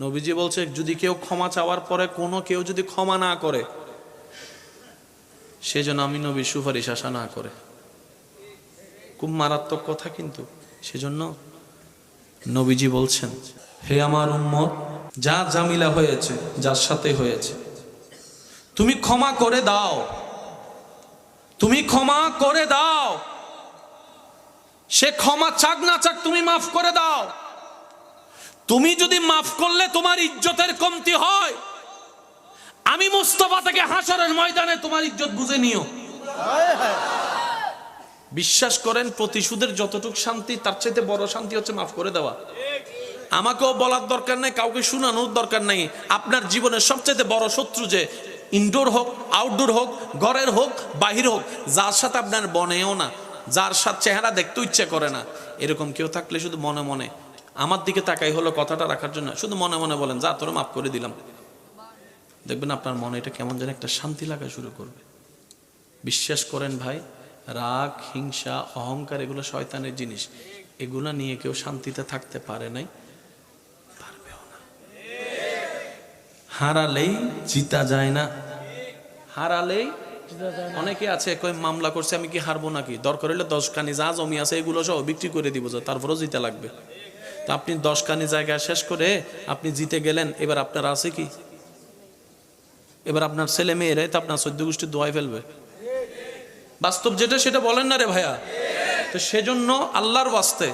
নবীজি বলছে যদি কেউ ক্ষমা চাওয়ার পরে কোনো কেউ যদি ক্ষমা না করে, সেজন্য আমি নবীর সুপারিশ আশা না করে। খুব মারাত্মক কথা কিন্তু। সেজন্য নবীজি বলছেন, হে আমার উম্মত, যা জামিলা হয়েছে, যার সাথে হয়েছে, তুমি ক্ষমা করে দাও, তুমি ক্ষমা করে দাও। সে ক্ষমা চাক না চাক তুমি মাফ করে দাও। তুমি যদি মাফ করলে তোমার ইজ্জতের কমতি হয়, আমি মুস্তাফা থেকে হাসরের ময়দানে তোমার ইজ্জত বুঝে নিও। বিশ্বাস করেন, প্রতিশোধের যতটুকু শান্তি, তার চাইতে বড় শান্তি হচ্ছে মাফ করে দেওয়া। আমাকেও বলার দরকার নাই, কাউকে শোনানোর দরকার নাই। আপনার জীবনের সবচেয়ে বড় শত্রু, যে ইনডোর হোক, আউটডোর হোক, ঘরের হোক, বাহির হোক, যার সাথে আপনার বনেও না, যার সাথে চেহারা দেখতে ইচ্ছে করে না, এরকম কেউ থাকলে শুধু মনে মনে আমার দিকে তাকাই হলো কথাটা রাখার জন্য, শুধু মনে মনে বলেন, যা তোরে মাফ করে দিলাম। দেখবেন আপনার মনে এটা কেমন যেন একটা শান্তি লাগা শুরু করবে। বিশ্বাস করেন ভাই, রাগ, হিংসা, অহংকার এগুলো শয়তানের জিনিস। এগুলো নিয়ে কেউ শান্তিতে থাকতে পারে নাই, পারবেও না। হারালেই জিতা যায় না, হারালেই। অনেকে আছে কই মামলা করছে, আমি কি হারবো নাকি? দরকার হলে 10 খানি যা জমি আছে এগুলো সব বিক্রি করে দিব, তারপরও জিতে লাগবে। তো আপনি 10 খানি জায়গা শেষ করে আপনি জিতে গেলেন, এবার আপনার আছে কি? এবার আপনার ছেলে মেয়েরাই তো আপনার 14 গোষ্ঠী দোয়াই ফেলবে। বাস্তব যেটা সেটা বলেন না রে ভাইয়া? তো সেজন্য আল্লাহর ওয়াস্তে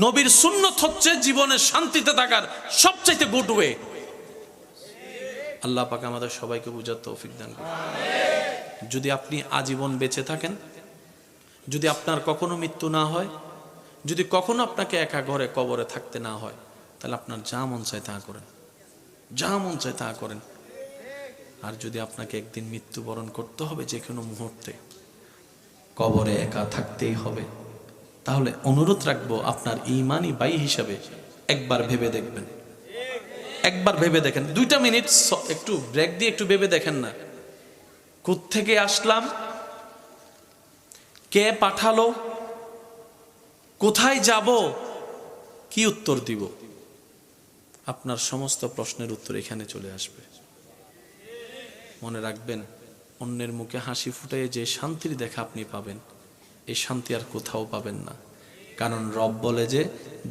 নবীর সুন্নত হচ্ছে জীবনে শান্তিতে থাকার সবচাইতে গুড ওয়ে। আল্লাহ পাক আমাদের সবাইকে বুঝার তৌফিক দান করুন। যদি আপনি আজীবন বেঁচে থাকেন, যদি আপনার কখনো মৃত্যু না হয়, যদি কখনো আপনাকে একা ঘরে কবরে থাকতে না হয়, তাহলে আপনার যা মন চায় তা করেন, যা মন চায় তা করেন। আর যদি আপনাকে একদিন মৃত্যুবরণ করতে হবে, যে কোনো মুহূর্তে কবরে একা থাকতেই হবে, তাহলে অনুরোধ রাখবো আপনার ঈমানি ভাই হিসাবে একবার ভেবে দেখবেন, একবার ভেবে দেখেন। 2টা মিনিট একটু ব্রেক দিয়ে একটু ভেবে দেখেন না, কোত্থেকে আসলাম, কে পাঠালো, কোথায় যাব, কি উত্তর দিব? আপনার সমস্ত প্রশ্নের উত্তর এখানে চলে আসবে। মনে রাখবেন, অন্যের মুখে হাসি ফুটাইয়ে যে শান্তির দেখা আপনি পাবেন, এই শান্তি আর কোথাও পাবেন না। কারণ রব বলে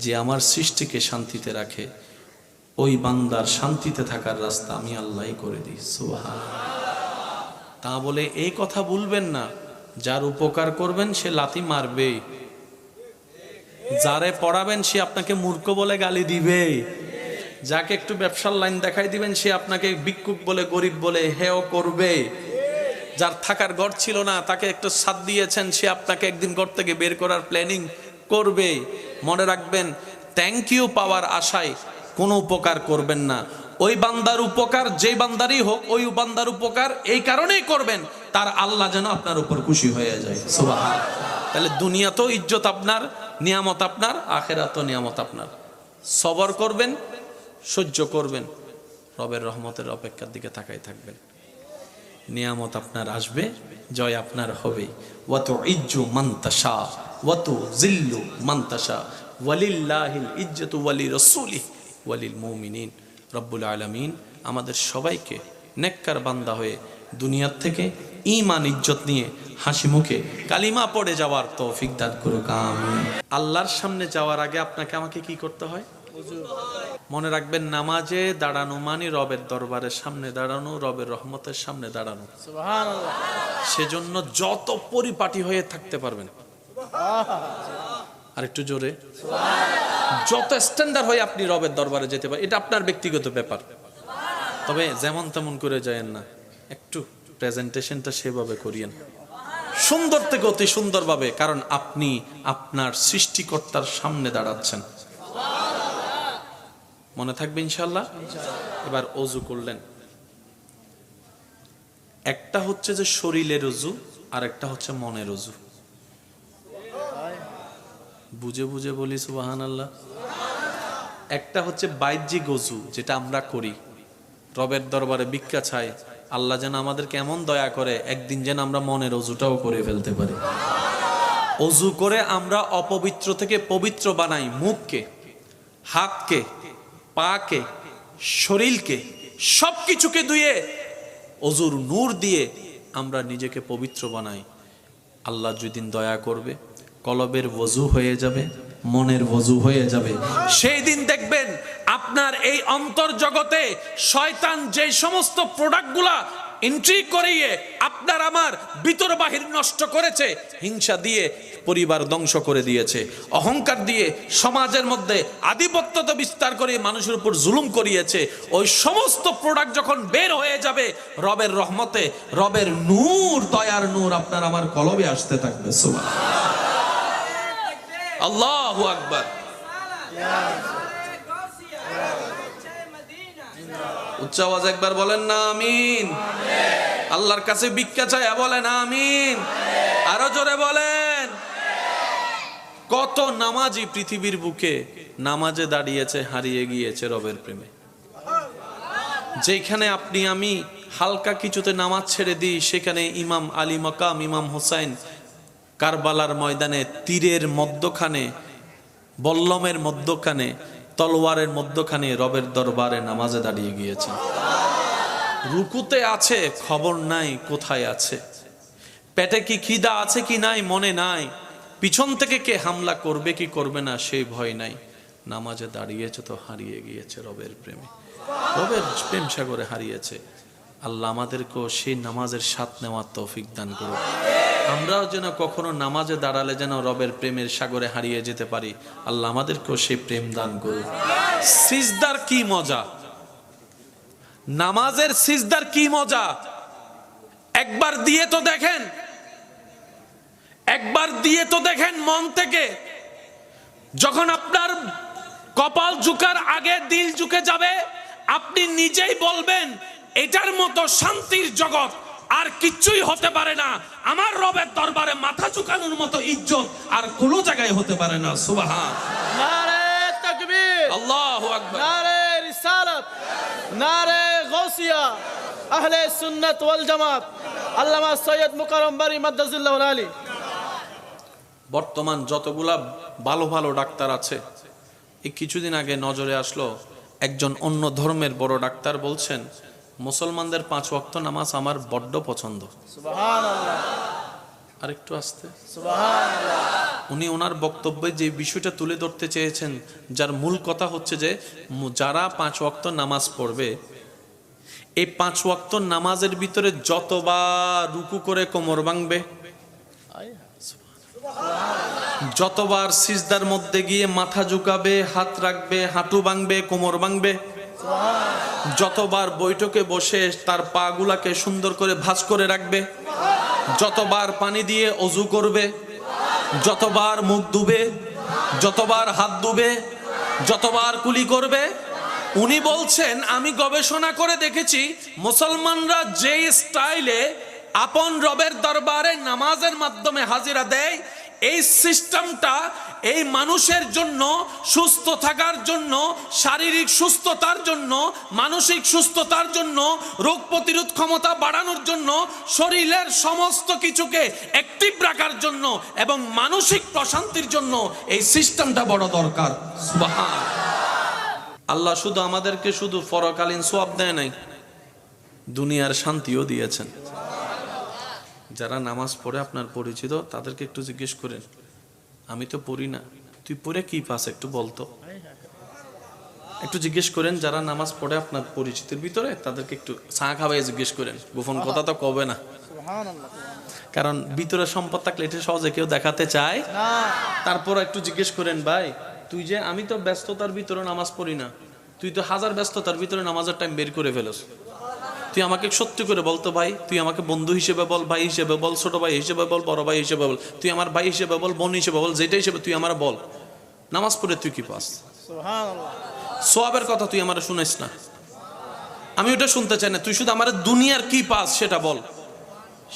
যে আমার সৃষ্টিকে শান্তিতে রাখে, ওই বান্দার শান্তিতে থাকার রাস্তা আমি আল্লাহই করে দিই। সুবহানাল্লাহ। তা বলে এই কথা ভুলবেন না, যার উপকার করবেন সে লাথি মারবে, যারে পড়াবেন সে আপনাকে মূর্খ বলে গালি দিবে, যাকে একটু ব্যবসার লাইন দেখাই দিবেন সে আপনাকে ভিক্ষুক বলে, গরিব বলে হেয় করবে। যার থাকার ঘর ছিল না, তাকে একটু ছাদ দিয়েছেন, সে আপনাকে একদিন ঘর থেকে বের করার প্ল্যানিং করবে। মনে রাখবেন, থ্যাংক ইউ পাওয়ার আশায় কোনো উপকার করবেন না। ওই বান্দার উপকার যেই বান্দারই হোক, ওই বান্দার উপকার এই কারণেই করবেন তার আল্লাহ যেন আপনার উপর খুশি হয়ে যায়। সুবহানাল্লাহ। তাহলে দুনিয়াতেও ইজ্জত আপনার, নিয়ামত আপনার, আখিরাতেও নিয়ামত আপনার। সবর করবেন, সহ্য করবেন, রবের রহমতের অপেক্ষার দিকে তাকাই থাকবেন। নিয়ামত আপনার আসবে, জয় আপনার হবে। ওয়াতু ইজ্জু মান তাশা ওয়াতু জিল্লু মান তাশা ওয়ালিল্লাহিল ইজ্জতু ওয়ালি রাসূলিহি ওয়ালিল মুমিনিন। রব্বুল আলামিন আমাদের সবাইকে নেককার বান্দা হয়ে দুনিয়ার থেকে ঈমান ইজ্জত নিয়ে হাসি মুখে কালিমা পড়ে যাওয়ার তৌফিক দান করুক, আমিন। আল্লাহর সামনে যাওয়ার আগে আপনাকে আমাকে কি করতে হয়? মনে রাখবেন, নামাজে দাঁড়ানো মানে রবের দরবারের সামনে দাঁড়ানো, রবের রহমতের সামনে দাঁড়ানো। সুবহানাল্লাহ। সেজন্য যত পরিপাটি হয়ে থাকতে পারবেন, আর একটু জোরে, যত স্ট্যান্ডার্ড হয়ে আপনি রবের দরবারে যেতে পারেন, এটা আপনার ব্যক্তিগত ব্যাপার। তবে যেমন তেমন করে যায়েন না, একটু প্রেজেন্টেশনটা সেভাবে করিয়েন, সুন্দর থেকে অতি সুন্দরভাবে, কারণ আপনি আপনার সৃষ্টিকর্তার সামনে দাঁড়াচ্ছেন। মনে থাকবে ইনশাআল্লাহ। এবার অজু করলেন, একটা হচ্ছে যে শরীরের অজু, আর একটা হচ্ছে মনের অজু। বুঝে বুঝে বলি সুবহানাল্লাহ। একটা হচ্ছে বাহ্যিক অজু, যেটা আমরা করি, রবের দরবারে ভিক্ষা চাই, আল্লাহ যেন আমাদেরকে এমন দয়া করে একদিন যেন আমরা মনের অজুটাও করে ফেলতে পারি। অজু করে আমরা অপবিত্র থেকে পবিত্র বানাই মুখকে, হাতকে, পাকে, শরীরকে সবকিছুকে ধুয়ে অজুর নূর দিয়ে আমরা নিজেকে পবিত্র বানাই। আল্লাহ যেদিন দয়া করবে, কলবের ওযু হয়ে যাবে, মনের ওযু হয়ে যাবে, সেই দিন দেখবেন আপনার এই অন্তর জগতে শয়তান যে সমস্ত প্রোডাক্টগুলা এন্ট্রি করিয়ে আপনার আমার ভিতর বাহির নষ্ট করেছে, হিংসা দিয়ে পরিবার ধ্বংস করে দিয়েছে, অহংকার দিয়ে সমাজের মধ্যে আধিপত্যতা বিস্তার করে মানুষের উপর জুলুম করিয়েছে, ওই সমস্ত প্রোডাক্ট যখন বের হয়ে যাবে রবের রহমতে, রবের নূর, দয়ার নূর আপনার আমার কলবে আসতে থাকবে। সুবহানাল্লাহ, আল্লাহু আকবার। উচ্চ আওয়াজ একবার বলেন না আমিন। আল্লাহর কাছে ভিক্ষা চায় বলেন আমিন। আরো জোরে বলেন। কত নামাজি পৃথিবীর বুকে নামাজে দাঁড়িয়েছে, হারিয়ে গিয়েছে রবের প্রেমে। যেখানে আপনি আমি হালকা কিছুতে নামাজ ছেড়ে দিই, সেখানে ইমাম আলী মাকাম, ইমাম হোসাইন কারবালার ময়দানে তীরের মধ্যখানে, বল্লমের মধ্যখানে, তলোয়ারের মধ্যখানে রবের দরবারে নামাজে দাঁড়িয়ে গিয়েছে। রুকুতে আছে, খবর নাই কোথায় আছে, পেটে কি খিদা আছে কি নাই মনে নাই, পিছন থেকে কে হামলা করবে কি করবে না সেই ভয় নাই, নামাজে দাঁড়িয়েছে তো হারিয়ে গিয়েছে রবের প্রেমে, রবের প্রেম সাগরে হারিয়েছে। আল্লাহ আমাদেরকেও সেই নামাজের স্বাদ নেওয়ার তৌফিক দান করুন। আমরাও যেন কখনো নামাজে দাঁড়ালে যেন রবের প্রেমের সাগরে হারিয়ে যেতে পারি। আল্লাহ আমাদেরকেও সেই প্রেম দান করুন। সিজদার কি মজা, নামাজের সিজদার কি মজা, একবার দিয়ে তো দেখেন, একবার দিয়ে তো দেখেন মন থেকে। যখন আপনার কপাল ঝুঁকার আগে দিল ঝুঁকে যাবে, আপনি নিজেই বলবেন এটার মতো শান্তির জগৎ আর কিচ্ছুই হতে পারে না, আমার রবের দরবারে মাথা ঝুঁকানোর মতো ইজ্জত আর কোনো জায়গায় হতে পারে না। সুবহান, নারে তাকবীর, আল্লাহু আকবার, নারে রিসালাত, নারে গাউসিয়া, আহলে সুন্নাত ওয়াল জামাত, আল্লামা সৈয়দ মুকাররম বারী মাদ্দাজিল্লাহুল আলী। বর্তমান যতগুলা ভালো ভালো ডাক্তার আছে, এই কিছুদিন আগে নজরে আসলো একজন অন্য ধর্মের বড় ডাক্তার বলছেন মুসলমানদের 5 ওয়াক্ত নামাজ আমার বড্ড পছন্দ। সুবহানাল্লাহ, আরেকটু আসতে। সুবহানাল্লাহ। উনি ওনার বক্তব্যে যে বিষয়টা তুলে ধরতে চেয়েছেন, যার মূল কথা হচ্ছে যে যারা 5 ওয়াক্ত নামাজ পড়বে, এই 5 ওয়াক্ত নামাজের ভিতরে যতবার রুকু করে কোমর ভাঙবে, যতবার সিজদার মধ্যে গিয়ে মাথা ঝুঁকাবে, হাত রাখবে, হাঁটু ভাঙবে, কোমর ভাঙবে, যতবার বৈঠকে বসে তার পা গুলাকে সুন্দর করে ভাঁজ করে রাখবে, যতবার পানি দিয়ে অজু করবে, যতবার মুখ ধুবে, যতবার হাত ধুবে, যতবার কুলি করবে, উনি বলছেন আমি গবেষণা করে দেখেছি মুসলমানরা যে স্টাইলে আপন রবের দরবারে নামাজের মাধ্যমে হাজিরা দেয়, এই সিস্টেমটা এই মানুষের জন্য সুস্থ থাকার জন্য, শারীরিক সুস্থতার জন্য, মানসিক সুস্থতার জন্য, রোগ প্রতিরোধ ক্ষমতা বাড়ানোর জন্য, শরীরের সমস্ত কিছুকে অ্যাক্টিভ রাখার জন্য এবং মানসিক প্রশান্তির জন্য এই সিস্টেমটা বড় দরকার। সুবহান আল্লাহ শুধু আমাদেরকে শুধু পরকালীন সওয়াব দেয় নাই, দুনিয়ার শান্তিও দিয়েছেন। যারা নামাজ পড়ে আপনার পরিচিত, তাদেরকে একটু জিজ্ঞেস করেন, আমি তো পড়ি না, তুই পড়ে কি পাস একটু বলতো। একটু জিজ্ঞেস করেন যারা নামাজ পড়ে আপনার পরিচিতির ভিতরে, তাদেরকে একটু চা খাওয়াই জিজ্ঞেস করেন, গোপন কথা তো কবে না, কারণ ভিতরে সম্পদ থাকলে এটা সহজে কেউ দেখাতে চায় না। তারপর একটু জিজ্ঞেস করেন, ভাই তুই যে, আমি তো ব্যস্ততার ভিতরে নামাজ পড়ি না, তুই তো হাজার ব্যস্ততার ভিতরে নামাজের টাইম বের করে ফেলস, তুই আমাকে সত্যি করে বলতো ভাই, তুই আমাকে বন্ধু হিসেবে বল, ভাই হিসেবে বল, ছোট ভাই হিসেবে বল, বড় ভাই হিসেবে বল, তুই আমার ভাই হিসেবে বল, বোন হিসেবে বল, যেটা হিসেবে তুই আমার বল, নামাজ পড়ে তুই কি পাস? সুবহানাল্লাহ। সওয়াবের কথা তুই আমার শুনাইস না, আমি ওটা শুনতে চাই না, তুই শুধু আমার দুনিয়ার কি পাস সেটা বল।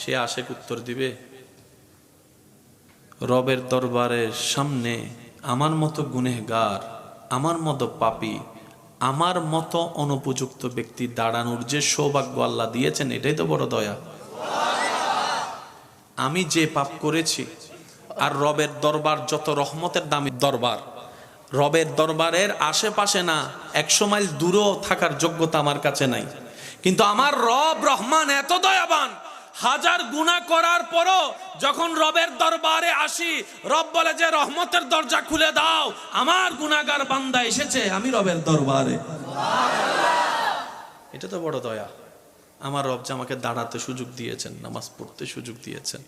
সে আশেক উত্তর দিবে, রবের দরবারের সামনে আমার মতো গুনেহগার, আমার মতো পাপী, আমার মতো অনুপযুক্ত ব্যক্তি দাঁড়ানোর যে সৌভাগ্য আল্লাহ দিয়েছেন, এটাই তো বড় দয়া। আমি যে পাপ করেছি, আর রবের দরবার যত রহমতের দামি দরবার, রবের দরবারের আশেপাশে না, 100 মাইল দূরেও থাকার যোগ্যতা আমার কাছে নাই, কিন্তু আমার রব রহমান এত দয়াবান, হাজার গুনাহ করার পরও যখন রবের দরবারে আসি, রব বলে যে রহমতের দরজা খুলে দাও, আমার গুনাহগার বান্দা এসেছে আমি রবের দরবারে। এটা তো বড় দয়া। আমার রব যে আমাকে দাঁড়াতে সুযোগ দিয়েছেন, নামাজ পড়তে সুযোগ দিয়েছেন।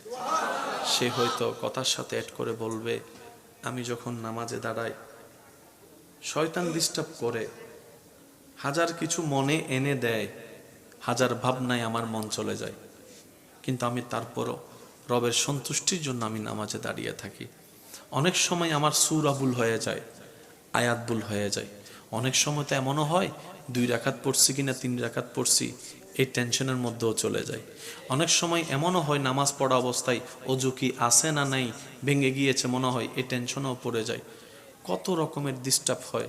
সে হয়তো কথার সাথে অ্যাড করে বলবে, আমি যখন নামাজে দাঁড়াই শয়তান ডিস্টার্ব করে, হাজার কিছু মনে এনে দেয়, হাজার ভাবনায় আমার মন চলে যায়, কিন্তু আমি তারপরও রবের সন্তুষ্টির জন্য আমি নামাজে দাঁড়িয়ে থাকি। অনেক সময় আমার সূরা ভুল হয়ে যায়, আয়াত ভুল হয়ে যায়, অনেক সময় তো এমনও হয় 2 রাকাত পড়ছি কিনা 3 রাকাত পড়ছি এই টেনশনের মধ্যেও চলে যায়। অনেক সময় এমনও হয় নামাজ পড়া অবস্থায় অজু কি আছে না নাই ভেঙে গিয়েছে মনে হয়, এই টেনশনেও পড়ে যায়। কত রকমের ডিস্টার্ব হয়,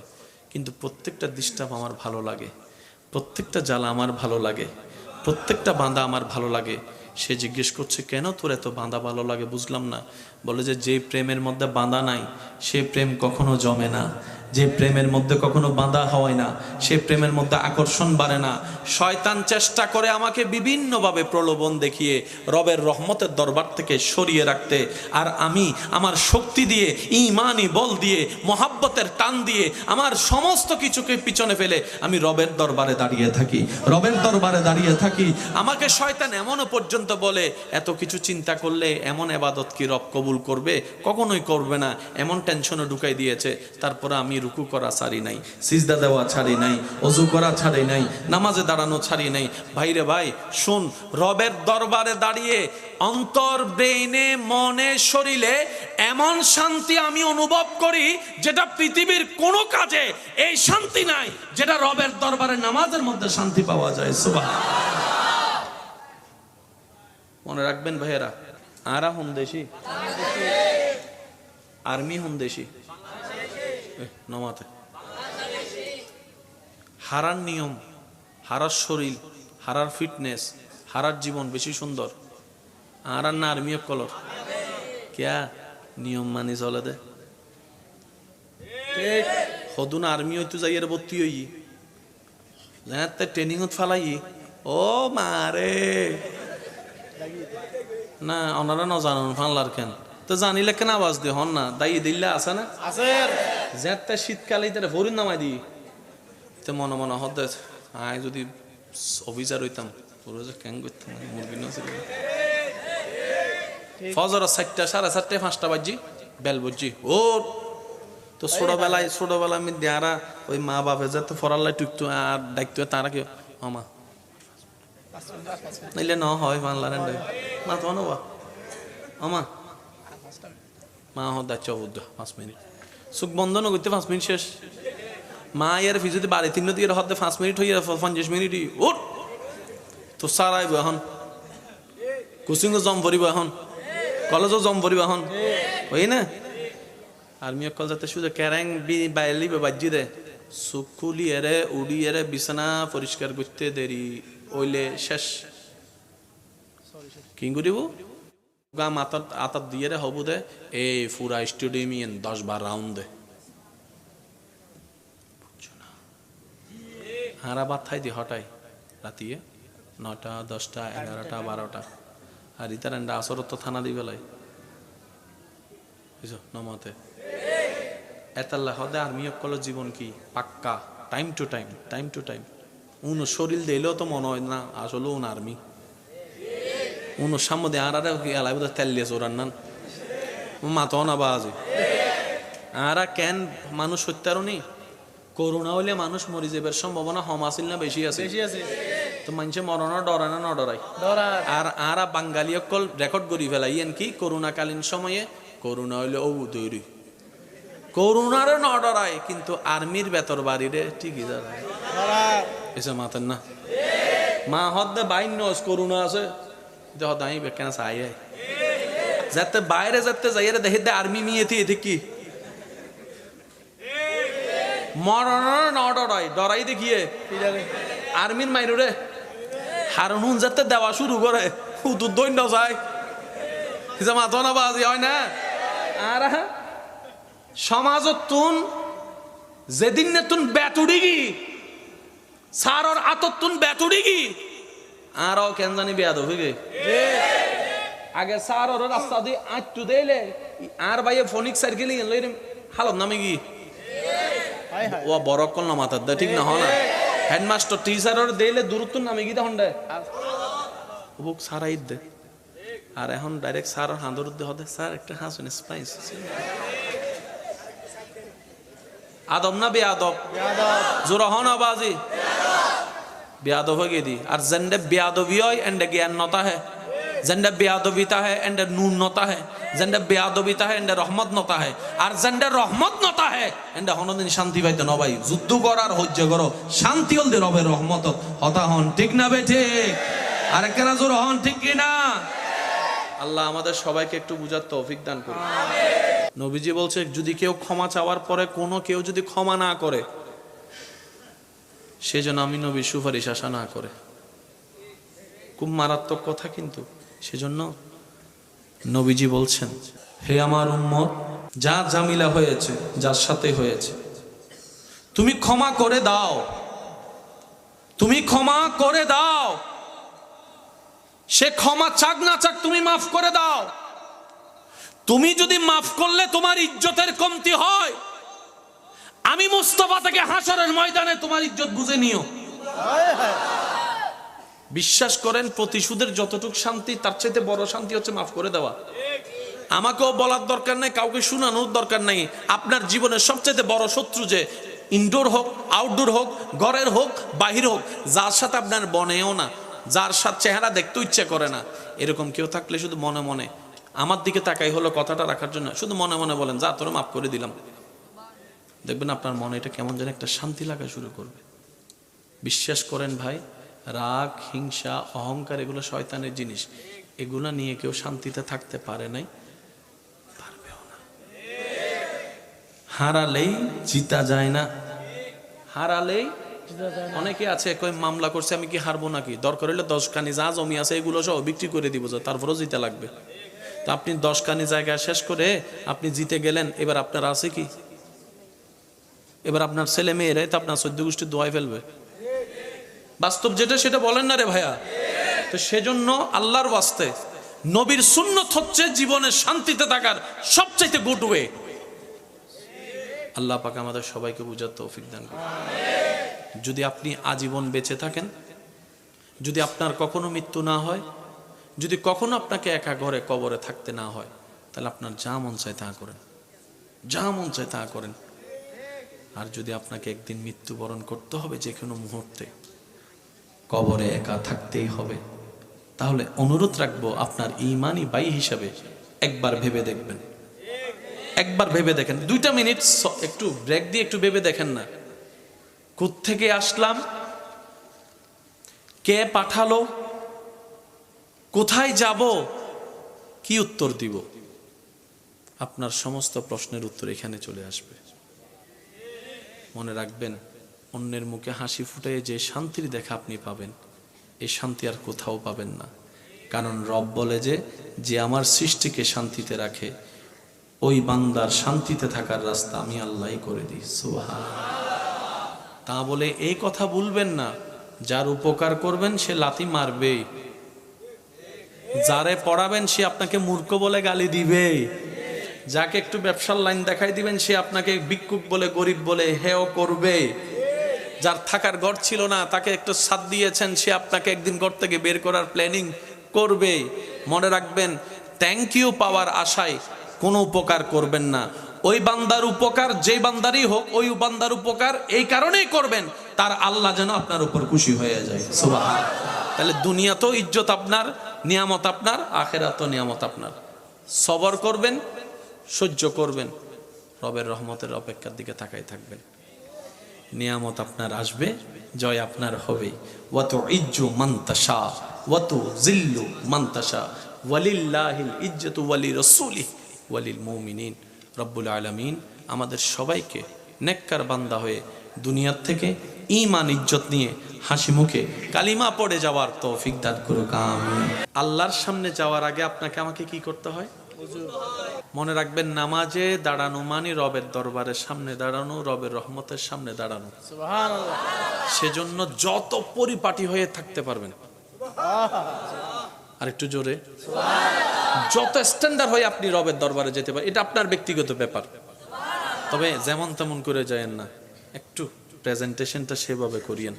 কিন্তু প্রত্যেকটা ডিস্টার্ব আমার ভালো লাগে, প্রত্যেকটা জ্বালা আমার ভালো লাগে, প্রত্যেকটা বাঁধা আমার ভালো লাগে। সে জিজ্ঞেস করছে, কেন তোর এত বাঁধা ভালো লাগে? বুঝলাম না। বলে যে প্রেমের মধ্যে বাঁধা নাই সে প্রেম কখনো জমে না, যে প্রেমের মধ্যে কখনো বাঁধা হয় না সে প্রেমের মধ্যে আকর্ষণ বাড়ে না। শয়তান চেষ্টা করে আমাকে বিভিন্নভাবে প্রলোভন দেখিয়ে রবের রহমতের দরবার থেকে সরিয়ে রাখতে, আর আমি আমার শক্তি দিয়ে, ঈমানি বল দিয়ে, মহাব্বতের টান দিয়ে আমার সমস্ত কিছুকে পিছনে ফেলে আমি রবের দরবারে দাঁড়িয়ে থাকি, রবের দরবারে দাঁড়িয়ে থাকি। আমাকে শয়তান এমনও পর্যন্ত বলে, এত কিছু চিন্তা করলে এমন ইবাদত কি রব কবুল করবে? কখনোই করবে না, এমন টেনশনে ঢুকাই দিয়েছে। তারপরে আমি রুকু করা ছাড়ি নাই, সিজদা দেওয়া ছাড়ি নাই, ওযু করা ছাড়ি নাই, নামাজে দাঁড়ানো ছাড়ি নাই। ভাইরে ভাই শুন, রবের দরবারে দাঁড়িয়ে অন্তর, ব্রেইনে, মনে, শরীরে এমন শান্তি আমি অনুভব করি যেটা পৃথিবীর কোনো কাজে এই শান্তি নাই, যেটা রবের দরবারে নামাজের মধ্যে শান্তি পাওয়া যায়। সুবহানাল্লাহ। মনে রাখবেন ভাইয়েরা, আরা হন দেশি, আর্মি হন দেশি, নমাতে হারার নিয়ম, হারার শরীর, হারার ফিটনেস, হারার জীবন বেশি সুন্দর। আর না আর্মি কলর ক্যা নিয়ম মানি চলে দে সদুন আর্মি হইতো যাই এর ভর্তি হই ট্রেনিং ফালাই ও মারে না ওনারা ন জানান ফানলার কেন তো জানিলে কেন আওয়াজ দে হন না দাই দিল্লা আছে না আছে যেতে শীতকালে তারা ভরিন নামাই দি তো মনে মনে হতে আয় যদি অফিসার হইতাম পুরো যে ক্যাং করতাম মুরগি নছিল ফজর 4টা 4:30 5টা বাজি বেল বুঝছি ও তো ছোটবেলায় আমি দেয়ারা ওই মা বাপে যাতে ফরাল্লাই টুকতো আর ডাকতো তারা কি আমা নাইলে ন হয় বাংলার মা তো নবা আমা মা হদা 5 মিনিট সুখ বন্ধ ন করতে 5 মিনিট শেষ মা এর ফি যদি বাড়ি 3 দিয়ে হতে 5 মিনিট হইয়া 50 মিনিট উঠ তো সারাইব এখন কোচিংও জম ভরিব এখন কলেজও জম ভরিব এখন ওই না আর্মি কল যাতে শুধু ক্যারাং বাইলি বাজি দে সুকুলি এরে উড়ি এরে বিছানা পরিষ্কার করতে দেরি ওইলে শেষ কি করিব গা মাথার আতার দিয়ে রে হবু দে এই পুরা স্টেডিয়াম 10-12 রাউন্ড দে হারা বাদ থাই দি হটাই রাতিয়ে 9টা 10টা 11টা 12টা আর ইতার আসর তো থানা দি বেলায় বুঝছো নমতে এতাল্লাহ হদে আর্মি কলেজ জীবন কি পাক্কা টাইম টু টাইম উন শরীর দিলেও তো মনে হয় না আসলে উন আর্মি উন সামনে আর এলাই বোধ তেল দিয়ে চোরান নান মাতো না বাজে আর কেন মানুষ হত্যারও নেই করোনা হইলে মানুষ মরি যাবার সম্ভাবনা কম আছিল না বেশি আছে তো মানুষে মরণের ডরায় না ডরাই আর আর বাঙালি অকল রেকর্ড করি ফেলাই কি করোনাকালীন সময়ে করোনা হইলে ও তৈরি করোনারে ন ডরায় কিন্তু আর্মির বেতর বাড়িরে ঠিকই দাঁড়ায় এসে মাতেন না মা হদ্দে বাইন নস করোনা আছে হদ আমি বেকেনা চাই যাতে বাইরে যাতে যাই দেখে দে আর্মি মিয়েতে এতে কি মরণের ন ডরাই ডরাই দেখিয়ে আর্মির মাইরে হারুন যাতে দেওয়া শুরু করে দৈন্য যায় মাথা না বাজি হয় না আর সমাজত তুন যেদিন নে তুন বেতুড়িগি সারর আতত তুন বেতুড়িগি আরও কেন জানি বেয়াদ হইগে আগে সারর রাস্তা দিয়ে আটটু দেলে আর ভাইয়ে ফোনিক সাইকেল লইরে হালত নামে কি ও বড় কল না মাথার দে ঠিক না হ না হেডমাস্টার টিচারর দেলে দূরত্ব নামে কি তখন দে বুক সারাই দে আর এখন ডাইরেক্ট স্যার হাঁদর দে হদে স্যার একটা হাসুন স্পাইস আদব না বেয়াদব জোরা হন আবাজি বেয়াদব হয়ে দি আর জেন্ডে বেয়াদবি হয় এন্ডে জ্ঞান নতা হে জেন্ডে বেয়াদবিতা হে এন্ডে নুন নতা হে জেন্ডে বেয়াদবিতা হে এন্ডে রহমত নতা হে আর জেন্ডে রহমত নতা হে এন্ডে হনদিন শান্তি পাইতে ন ভাই যুদ্ধ কর আর হজ্জ করো শান্তি হল দে রবের রহমত হতা হন ঠিক না বে ঠিক আর কেন জোর হন ঠিক কি না আল্লাহ আমাদের সবাইকে একটু বুঝার তৌফিক দান করুন নবীজি বলছে যদি কেউ ক্ষমা চাওয়ার পরে কোনো কেউ যদি ক্ষমা না করে সেজন্য আমি নবীর সুপারিশ আশা না করে খুব মারাত্মক কথা কিন্তু সেজন্য নবীজি বলছেন হে আমার উম্মত যা জামিলা হয়েছে যার সাথে হয়েছে তুমি ক্ষমা করে দাও তুমি ক্ষমা করে দাও সে ক্ষমা চাক না চাক তুমি মাফ করে দাও তুমি যদি মাফ করলে তোমার ইজ্জতের কমতি হয় আমি মুস্তাফা থেকে হাসরের ময়দানে তোমার ইজ্জত বুঝে নিও বিশ্বাস করেন প্রতিশোধের যতটুকু শান্তি তার চাইতে বড় শান্তি হচ্ছে মাফ করে দেওয়া আমাকেও বলার দরকার নাই কাউকে শোনানোর দরকার নাই আপনার জীবনের সবচেয়ে বড় শত্রু যে ইনডোর হোক আউটডোর হোক ঘরের হোক বাহির হোক যার সাথে আপনার বনেও না যার সাথে চেহারা দেখতে ইচ্ছে করে না এরকম কেউ থাকলে শুধু মনে মনে আমার দিকে তাকাই হলো কথাটা রাখার জন্য শুধু মনে মনে বলেন যা তোরা মাফ করে দিলাম দেখবেন আপনার মনে এটা কেমন যেন একটা শান্তি লাগা শুরু করবে বিশ্বাস করেন ভাই রাগ হিংসা অহংকার এগুলো শয়তানের জিনিস এগুলো নিয়ে কেউ শান্তিতে থাকতে পারে নাই পারবেও না হারালেই জিতা যায় না হারালেই অনেকে আছে কই মামলা করছে আমি কি হারবো নাকি দরকার হলে 10 খানি যা জমি আছে এগুলো সব বিক্রি করে দিব তারপরও জিতে লাগবে তো আপনি 10 খানি জায়গা শেষ করে আপনি জিতে গেলেন এবার আপনার আছে কি এবার আপনার ছেলে মেয়েরাই তো আপনার 14 গোষ্ঠী দোয়াই ফেলবে বাস্তব যেটা সেটা বলেন না রে ভাইয়া তো সেজন্য আল্লাহর ওয়াস্তে নবীর সুন্নত হচ্ছে জীবনে শান্তিতে থাকার সবচাইতে গুড ওয়ে আল্লাহ পাক আমাদের সবাইকে বুঝার তৌফিক দান করুন যদি আপনি আজীবন বেঁচে থাকেন যদি আপনার কখনো মৃত্যু না হয় যদি কখনো আপনাকে একা ঘরে কবরে থাকতে না হয় তাহলে আপনার যা মন চায় তা করেন যা মন চায় তা করেন আর যদি আপনাকে একদিন মৃত্যুবরণ করতে হবে যে কোনো মুহূর্তে কবরে একা থাকতেই হবে তাহলে অনুরোধ রাখবো আপনার ঈমানি ভাই হিসাবে একবার ভেবে দেখবেন একবার ভেবে দেখেন 2 মিনিট একটু ব্রেক দিয়ে একটু ভেবে দেখেন না কোত্থেকে আসলাম কে পাঠালো কোথায় যাব কি উত্তর দিব আপনার সমস্ত প্রশ্নের উত্তর এখানে চলে আসবে মনে রাখবেন অন্যের মুখে হাসি ফুটিয়ে যে শান্তির দেখা আপনি পাবেন এই শান্তি আর কোথাও পাবেন না কারণ রব বলে যে আমার সৃষ্টিকে শান্তিতে রাখে ওই বান্দার শান্তিতে থাকার রাস্তা আমি আল্লাহই করে দিই সুবহানাল্লাহ তা বলে এই কথা ভুলবেন না যার উপকার করবেন সে লাথি মারবে যারে পড়াবেন সে আপনাকে মূর্খ বলে গালি দিবে যাকে একটু ব্যবসার লাইন দেখাই দিবেন সে আপনাকে ভিক্ষুক বলে গরিব বলে হেও করবে যার থাকার ঘর ছিল না তাকে একটু সাথ দিয়েছেন সে আপনাকে একদিন ঘর থেকে বের করার প্ল্যানিং করবে মনে রাখবেন থ্যাংক ইউ পাওয়ার আশায় কোনো উপকার করবেন না ওই বান্দার উপকার যেই বান্দারই হোক ওই বান্দার উপকার এই কারণেই করবেন তার আল্লাহ যেন আপনার উপর খুশি হয়ে যায় সুবহানাল্লাহ তাহলে দুনিয়াতেও ইজ্জত আপনার নিয়ামত আপনার আখিরাতেও নিয়ামত আপনার সবর করবেন সহ্য করবেন রবের রহমতের অপেক্ষার দিকে তাকাই থাকবেন নিয়ামত আপনার আসবে জয় আপনার হবে ওয়াতু ইজ্জু মান তাশা ওয়াতু জিল্লু মান তাশা ওয়ালিল্লাহিল ইজ্জতু ওয়ালি রাসূলিহি ওয়ালিল মুমিনিন রব্বুল আলামিন আমাদের সবাইকে নেককার বান্দা হয়ে দুনিয়ার থেকে ঈমান ইজ্জত নিয়ে হাসি মুখে কালিমা পড়ে যাওয়ার তৌফিক দান করুক আমিন আল্লাহর সামনে যাওয়ার আগে আপনাকে আমাকে কি করতে হয় মনে রাখবেন, নামাজে দাঁড়ানো মানে রবের দরবারের সামনে দাঁড়ানো, রবের রহমতের সামনে দাঁড়ানো। সুবহানাল্লাহ। সেজন্য যত পরিপাটি হয়ে থাকতে পারবেন, আর একটু জোরে, যত স্ট্যান্ডার্ড হয়ে আপনি রবের দরবারে যেতে পারেন, এটা আপনার ব্যক্তিগত ব্যাপার। তবে যেমন তেমন করে যায়েন না, একটু প্রেজেন্টেশনটা সেভাবে করিয়েন,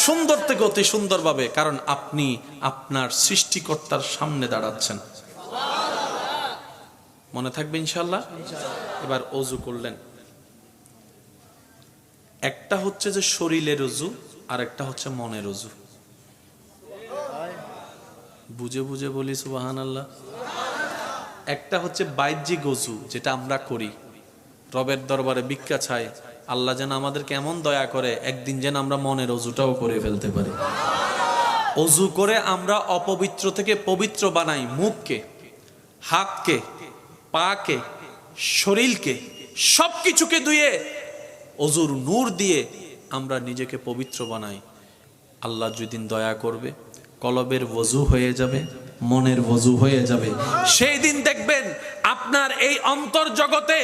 সুন্দর থেকে অতি সুন্দরভাবে, কারণ আপনি আপনার সৃষ্টিকর্তার সামনে দাঁড়াচ্ছেন। মনে থাকবে ইনশাল্লাহ। এবার অজু করলেন, একটা হচ্ছে যে শরীরের অজু, আর একটা হচ্ছে মনের অজু। বুঝে বুঝে বলি সুবহানাল্লাহ। একটা হচ্ছে বাহ্যিক অজু, যেটা আমরা করি, রবের দরবারে ভিক্ষা চাই, আল্লাহ যেন আমাদের কেমন দয়া করে একদিন যেন আমরা মনের অজুটাও করে ফেলতে পারি। অজু করে আমরা অপবিত্র থেকে পবিত্র বানাই, মুখকে, হাতকে, পাকে, শরীরকে, সবকিছুকে ধুয়ে অজুর নূর দিয়ে আমরা নিজেকে পবিত্র বানাই। আল্লাহ যেদিন দয়া করবে, কলবের ওযু হয়ে যাবে, মনের ওযু হয়ে যাবে। সেই দিন দেখবেন আপনার এই অন্তর জগতে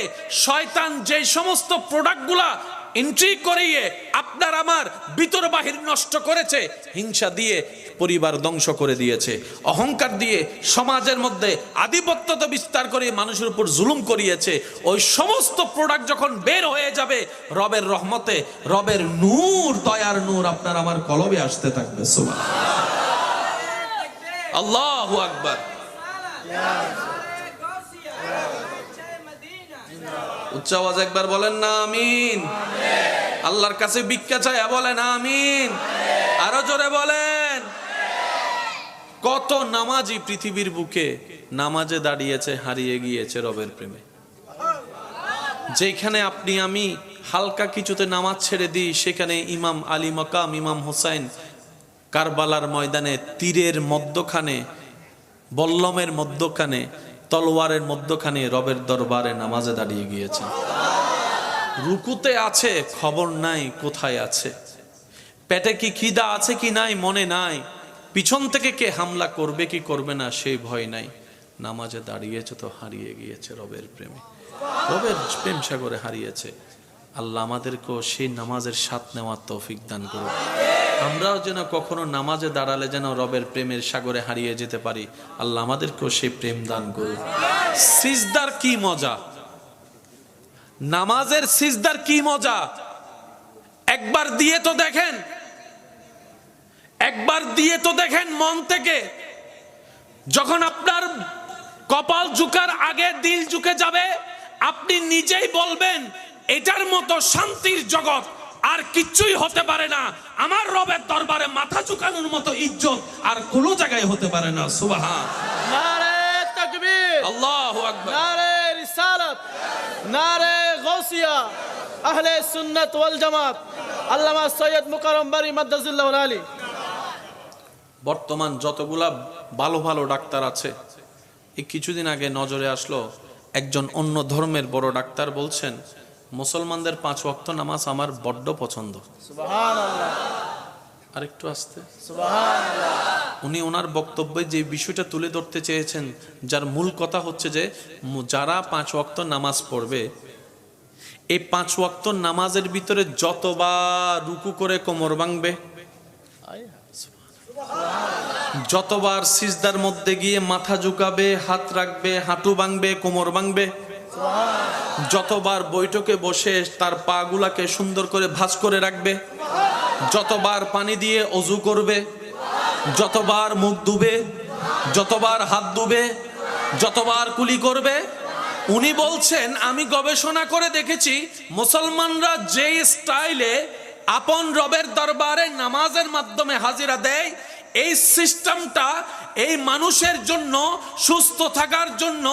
শয়তান যে সমস্ত প্রোডাক্টগুলা এন্ট্রি করিয়ে আপনার আমার ভিতর বাহির নষ্ট করেছে, হিংসা দিয়ে পরিবার ধ্বংস করে দিয়েছে, অহংকার দিয়ে সমাজের মধ্যে আধিপত্যতা বিস্তার করে মানুষের উপর জুলুম করিয়েছে, ওই সমস্ত প্রোডাক্ট যখন বের হয়ে যাবে, রবের রহমতে, রবের নূর, দয়ার নূর আপনার আমার কলবে আসতে থাকবে। সুবহানাল্লাহ, আল্লাহু আকবার। উচ্চ আওয়াজ একবার বলেন না আমিন। আল্লাহর কাছে ভিক্ষা চাই, বলেন আমিন। আরো জোরে বলেন। কত নামাজি পৃথিবীর বুকে নামাজে দাঁড়িয়েছে, হারিয়ে গিয়েছে রবের প্রেমে। যেখানে আপনি আমি হালকা কিছুতে নামাজ ছেড়ে দিই, সেখানে ইমাম আলী মাকাম, ইমাম হোসাইন কারবালার ময়দানে তীরের মধ্যখানে, বল্লমের মধ্যখানে, তলোয়ারের মধ্যখানে রবের দরবারে নামাজে দাঁড়িয়ে গিয়েছে। রুকুতে আছে, খবর নাই কোথায় আছে, পেটে কি খিদা আছে কি নাই মনে নাই, পিছন থেকে কে হামলা করবে কি করবে না সেই ভয় নাই, নামাজে দাঁড়িয়েছে তো হারিয়ে গিয়েছে রবের প্রেমে, রবের প্রেম সাগরে হারিয়েছে। আল্লাহ আমাদেরকেও সেই নামাজের স্বাদ নেওয়ার তৌফিক দান করুন। আমরাও যেন কখনো নামাজে দাঁড়ালে যেন রবের প্রেমের সাগরে হারিয়ে যেতে পারি। আল্লাহ আমাদেরকেও সেই প্রেম দান করুন। সিজদার কি মজা, নামাজের সিজদার কি মজা, একবার দিয়ে তো দেখেন, একবার দিয়ে তো দেখেন মন থেকে। যখন আপনার কপাল ঝুঁকার আগে দিল ঝুঁকে যাবে, আপনি নিজেই বলবেন এটার মতো শান্তির জগৎ আর কিচ্ছুই হতে পারে না, আমার রবের দরবারে মাথা ঝুঁকানোর মতো ইজ্জত আর কোনো জায়গায় হতে পারে না। সুবহান, নারে তাকবীর, আল্লাহু আকবার, নারে রিসালাত, নারে গাউসিয়া, আহলে সুন্নাত ওয়াল জামাত, আল্লামা সৈয়দ মুকাররম বারী মাদ্দাজিল্লাহুল আলী। বর্তমান যতগুলা ভালো ভালো ডাক্তার আছে, এই কিছুদিন আগে নজরে আসলো একজন অন্য ধর্মের বড় ডাক্তার বলছেন, মুসলমানদের 5 ওয়াক্ত নামাজ আমার বড্ড পছন্দ। সুবহানাল্লাহ, আরেকটু আসতে। সুবহানাল্লাহ। উনি ওনার বক্তব্যে যে বিষয়টা তুলে ধরতে চেয়েছেন, যার মূল কথা হচ্ছে যে যারা 5 ওয়াক্ত নামাজ পড়বে, এই 5 ওয়াক্ত নামাজের ভিতরে যতবার রুকু করে কোমর ভাঙবে, যতবার সিজদার মধ্যে গিয়ে মাথা ঝুঁকাবে, হাত রাখবে, হাঁটু ভাঙবে, কোমর ভাঙবে, যতবার বৈঠকে বসে তার পা গুলাকে সুন্দর করে ভাঁজ করে রাখবে, যতবার পানি দিয়ে অজু করবে, যতবার মুখ ধুবে, যতবার হাত ধুবে, যতবার কুলি করবে, উনি বলছেন আমি গবেষণা করে দেখেছি মুসলমানরা যে স্টাইলে আপন রবের দরবারে নামাজের মাধ্যমে হাজিরা দেয়, এই সিস্টেমটা এই মানুষের জন্য সুস্থ থাকার জন্য,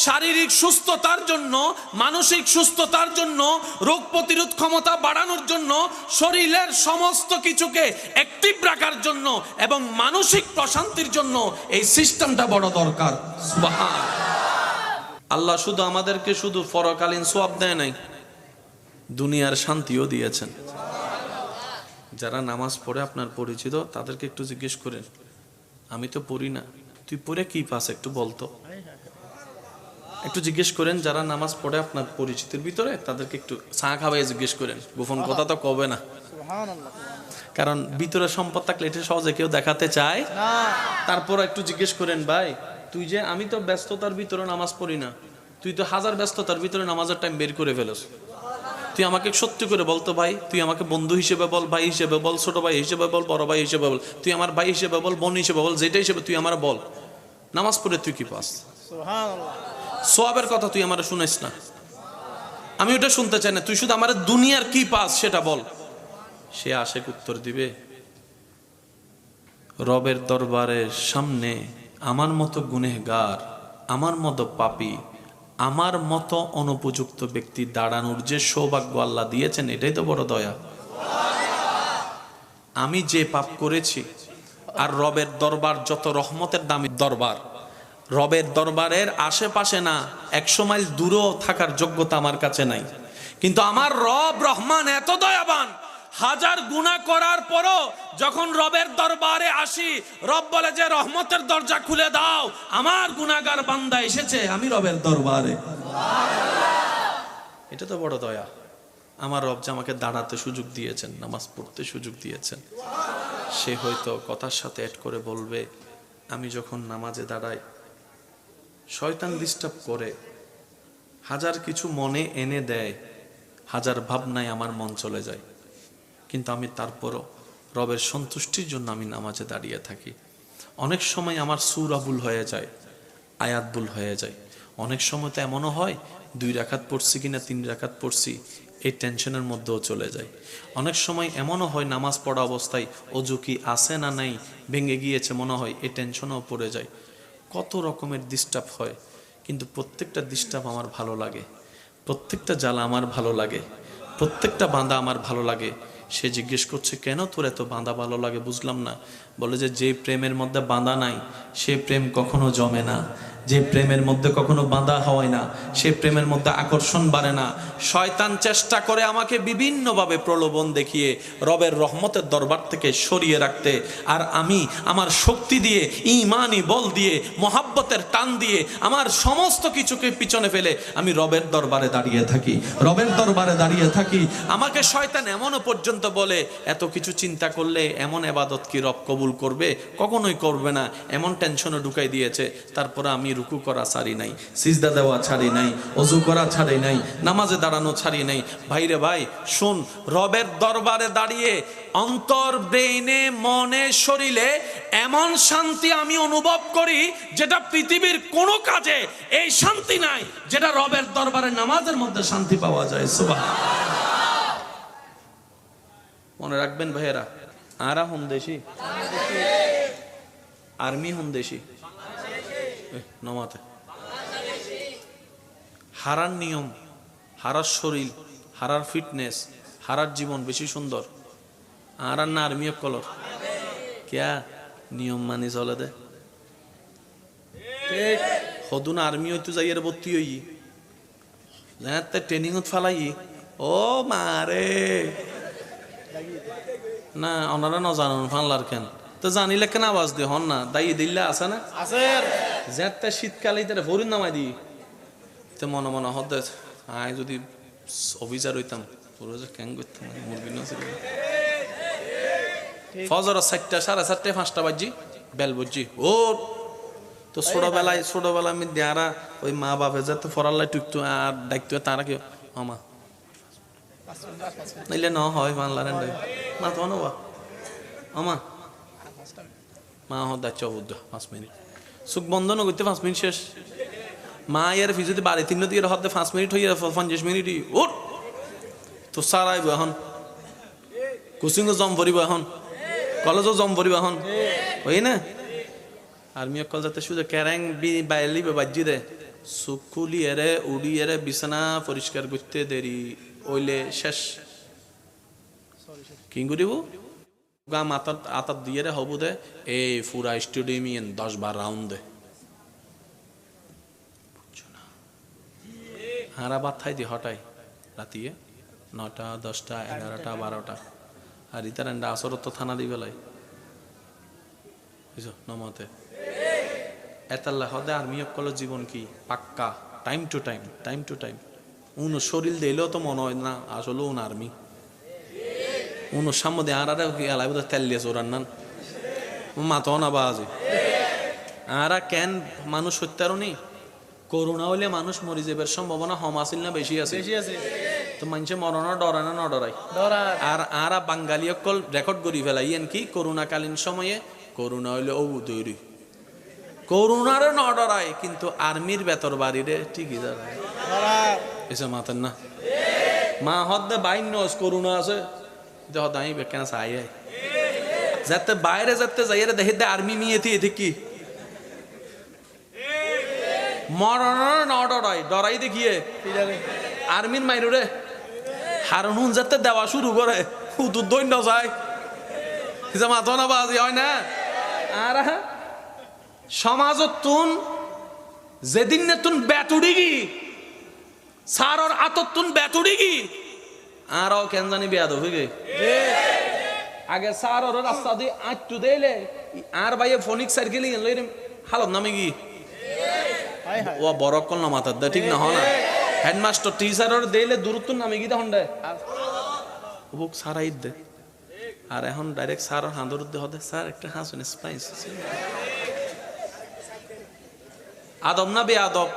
শারীরিক সুস্থতার জন্য, মানসিক সুস্থতার জন্য, রোগ প্রতিরোধ ক্ষমতা বাড়ানোর জন্য, শরীরের সমস্ত কিছুকে অ্যাক্টিভ রাখার জন্য এবং মানসিক প্রশান্তির জন্য এই সিস্টেমটা বড় দরকার। সুবহান আল্লাহ শুধু আমাদেরকে শুধু পরকালীন সওয়াব দেয় নাই, দুনিয়ার শান্তিও দিয়েছেন। যারা নামাজ পড়ে আপনার পরিচিত, তাদেরকে একটু জিজ্ঞেস করেন, আমি তো পড়ি না, তুই পড়ে কি পাস একটু বলতো। একটু জিজ্ঞেস করেন যারা নামাজ পড়ে আপনার পরিচিতির ভিতরে, তাদেরকে একটু চা খাওয়াই জিজ্ঞেস করেন, গোপন কথা তো কবে না, কারণ ভিতরে সম্পদ থাকলে এটা সহজে কেউ দেখাতে চায় না। তারপর একটু জিজ্ঞেস করেন, ভাই তুই যে, আমি তো ব্যস্ততার ভিতরে নামাজ পড়ি না, তুই তো হাজার ব্যস্ততার ভিতরে নামাজের টাইম বের করে ফেলস, তুই আমাকে সত্যি করে বলতো ভাই, তুই আমাকে বন্ধু হিসেবে বল, ভাই হিসেবে বল, ছোট ভাই হিসেবে বল, বড় ভাই হিসেবে বল, তুই আমার ভাই হিসেবে বল, বোন হিসেবে বল, যেটা হিসেবে তুই আমার বল, নামাজ পড়ে তুই কি পাস? সুবহানাল্লাহ। সওয়াবের কথা তুই আমার শুনাইস না, আমি ওটা শুনতে চাই না, তুই শুধু আমার দুনিয়ার কি পাস সেটা বল। সে আশেক উত্তর দিবে, রবের দরবারের সামনে আমার মতো গুনেহগার, আমার মতো পাপী, আমার মতো অনুপযুক্ত ব্যক্তি দাঁড়ানোর যে সৌভাগ্য আল্লাহ দিয়েছেন, এটাই তো বড় দয়া। আমি যে পাপ করেছি, আর রবের দরবার যত রহমতের দামি দরবার, রবের দরবারের আশেপাশে না 100 মাইল দূরেও থাকার যোগ্যতা আমার কাছে নাই, কিন্তু আমার রব রহমান এত দয়াবান, হাজার গুনাহ করার পরও যখন রবের দরবারে আসি, রব বলে যে রহমতের দরজা খুলে দাও, আমার গুনাহগার বান্দা এসেছে আমি রবের দরবারে। এটা তো বড় দয়া। আমার রব যে আমাকে দাঁড়াতে সুযোগ দিয়েছেন, নামাজ পড়তে সুযোগ দিয়েছেন। সে হয়তো কথার সাথে অ্যাড করে বলবে, আমি যখন নামাজে দাঁড়াই শয়তান ডিস্টার্ব করে, হাজার কিছু মনে এনে দেয়, হাজার ভাবনায় আমার মন চলে যায়, কিন্তু আমি তারপরও রবের সন্তুষ্টির জন্য আমি নামাজে দাঁড়িয়ে থাকি। অনেক সময় আমার সূরা ভুল হয়ে যায়, আয়াত ভুল হয়ে যায়, অনেক সময় তো এমনও হয় 2 রাকাত পড়ছি কিনা 3 রাকাত পড়ছি এই টেনশনের মধ্যেও চলে যায়। অনেক সময় এমনও হয় নামাজ পড়া অবস্থায় অজু কি আছে না নাই, ভেঙে গিয়েছে মনে হয়, এই টেনশনেও পড়ে যায়। কত রকমের ডিস্টার্ব হয়, কিন্তু প্রত্যেকটা ডিস্টার্ব আমার ভালো লাগে, প্রত্যেকটা জ্বালা আমার ভালো লাগে, প্রত্যেকটা বাঁধা আমার ভালো লাগে। সে জিজ্ঞেস করছে, কেন তোর এত বাঁধা ভালো লাগে? বুঝলাম না। বলে যে প্রেমের মধ্যে বাঁধা নাই সে প্রেম কখনো জমে না, যে প্রেমের মধ্যে কখনো বাঁধা হয় না সে প্রেমের মধ্যে আকর্ষণ বাড়ে না। শয়তান চেষ্টা করে আমাকে বিভিন্নভাবে প্রলোভন দেখিয়ে রবের রহমতের দরবার থেকে সরিয়ে রাখতে, আর আমি আমার শক্তি দিয়ে, ঈমানি বল দিয়ে, মহাব্বতের টান দিয়ে আমার সমস্ত কিছুকে পিছনে ফেলে আমি রবের দরবারে দাঁড়িয়ে থাকি, রবের দরবারে দাঁড়িয়ে থাকি। আমাকে শয়তান এমনও পর্যন্ত বলে, এত কিছু চিন্তা করলে এমন ইবাদত কি রব কবুল করবে? কখনোই করবে না, এমন টেনশনে ঢুকাই দিয়েছে। তারপরে আমি রুকু করা ছাড়ি নাই, সিজদা দেওয়া ছাড়ি নাই, ওযু করা ছাড়ি নাই, নামাজে দাঁড়ানো ছাড়ি নাই। ভাইরে ভাই শুন, রবের দরবারে দাঁড়িয়ে অন্তর, ব্রেইনে, মনে, শরীরে এমন শান্তি আমি অনুভব করি যেটা পৃথিবীর কোনো কাজে এই শান্তি নাই, যেটা রবের দরবারে নামাজের মধ্যে শান্তি পাওয়া যায়। সুবহানাল্লাহ। মনে রাখবেন ভাইয়েরা, আরা হোম দেশি, আর্মি হোম দেশি, নমাতে হারার নিয়ম, হারার শরীর, হারার ফিটনেস, হারার জীবন বেশি সুন্দর আর না আর্মি কলর ক্যা নিয়ম মানি চলে দে। হদুন আর্মি হইতো যাইয়ের ভর্তি হই ট্রেনিং ফালাই ও মারে না, ওনারা ন জানুন ফানলার কেন তো জানিলে কেন আওয়াজ দিয়ে হন না, দায়ী দিল্লা আছে না আছে যেতে শীতকালে তারা ভরিন নামাই দিই তো মনে মনে হতে আয় যদি অফিসার হইতাম পুরো যে ক্যাং করতাম মুরগি নছিল। ফজর 4টা 4:30 5টা বাজি বেল বুঝছি ও তো ছোটবেলায় আমি দেয়ারা ওই মা বাপে যাতে ফরাল্লাই টুকতো আর ডাকতো তারা কেউ আমা নাইলে ন হয় বাংলার না তো নবা আমা মা হচ্ছে অবুদ্ধ 5 মিনিট চোখ বন্ধ না করতে 5 মিনিট শেষ। মা এর ফিজুতে বাড়ি 3 দিয়ে হতে 5 মিনিট হয়ে 50 মিনিটই ওট তো সারাইব এখন কোচিংও জম ভরিব এখন কলেজও জম ভরিব এখন হই না আর্মি অকল যাতে শুধু ক্যারাং বাইলিবে বাজি দে সুকুলি এরে উড়ি এরে বিছানা পরিষ্কার করতে দেরি ওইলে শেষ কি করিব গা মাথার আতার দিয়ে রে হবু দে এই পুরা স্টেডিয়াম 10-12 রাউন্ড দে হারা বাদ খাই দি হটাই রাতিয়ে 9টা 10টা 11টা 12টা আর ইতার আসর তো থানা দি বেলায় বুঝছো নমতে এতাল্লা হদে আর্মি অকল জীবন কি পাক্কা টাইম টু টাইম উনো শরীর দিলেও তো মনে হয় না আসলে উন আর্মি উনো সামনে আর এলাই বোধ তেল দিয়ে চোরান নান মাতো না বাজে আরা কেন মানুষ হত্যারও নেই করোনা হইলে মানুষ মরি যাবার সম্ভাবনা কম আছিল না বেশি আছে বেশি আছে তো মানুষে মরণ ডরায় না ন ডরাই ডরার আর আরা বাঙালি অকল রেকর্ড করি ফেলাই এন কি করোনাকালীন সময়ে করোনা হইলে ও তৈরি করোনারে ন ডরায় কিন্তু আর্মির বেতর বাড়িরে ঠিকই দাঁড়ায় ডরার এসে মাতেন না মা হদ্দে বাইন নস করোনা আছে দেহ দাই বেকেন চাই যাতে বাইরে যাতে যাইরে দেখে দে আর্মি মিয়েতি এতে কি মরণের ন ডরাই ডরাই দেখিয়ে কি জানি আর্মির মাইরে হারুন যাতে দেওয়া শুরু করে হুতুর দৈন্য যায় যে মাথা না বাজি হয় না আর সমাজত তুন যেদিন নে তুন বেতুড়ি গি সারর আতত তুন বেতুড়ি গি আরও কেন জানি বেয়াদ হয়ে গে আগে সারর রাস্তা দিয়ে আটটু দেলে আর ভাইয়ে ফোনিক সার্কেল লই হালত নামে গি হাই হাই ও বড় কল না মাথার দে ঠিক না হয় না হেডমাস্টার টিচারের দেলে দূরত্ব নামে গি তখন দেয় বুক সারাই দে আর এখন ডাইরেক্ট স্যার হাঁদুর দে হতে স্যার একটা হাসুন স্পাইস আদব না বেয়াদব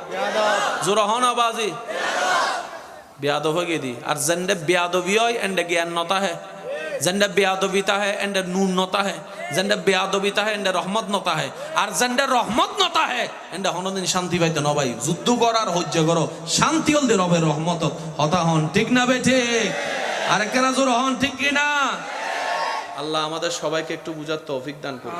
জোর হন আবাজি বেয়াদব হয়ে গেদি আর জেন্ডে বেয়াদবি হয় এন্ডে জ্ঞান নতা है জেন্ডে বেয়াদবিতা है এন্ডে নূর নতা है জেন্ডে বেয়াদবিতা है এন্ডে রহমত নতা है আর জেন্ডে রহমত নতা है এন্ডে হনদিন শান্তি পাইতে ন ভাই যুদ্ধ করার হজ্জ করো শান্তি হল দে রবে রহমত হতা হন ঠিক না বে ঠিক আর কেনা জোর হন ঠিক কি না আল্লাহ আমাদের সবাইকে একটু বুঝার তৌফিক দান করুন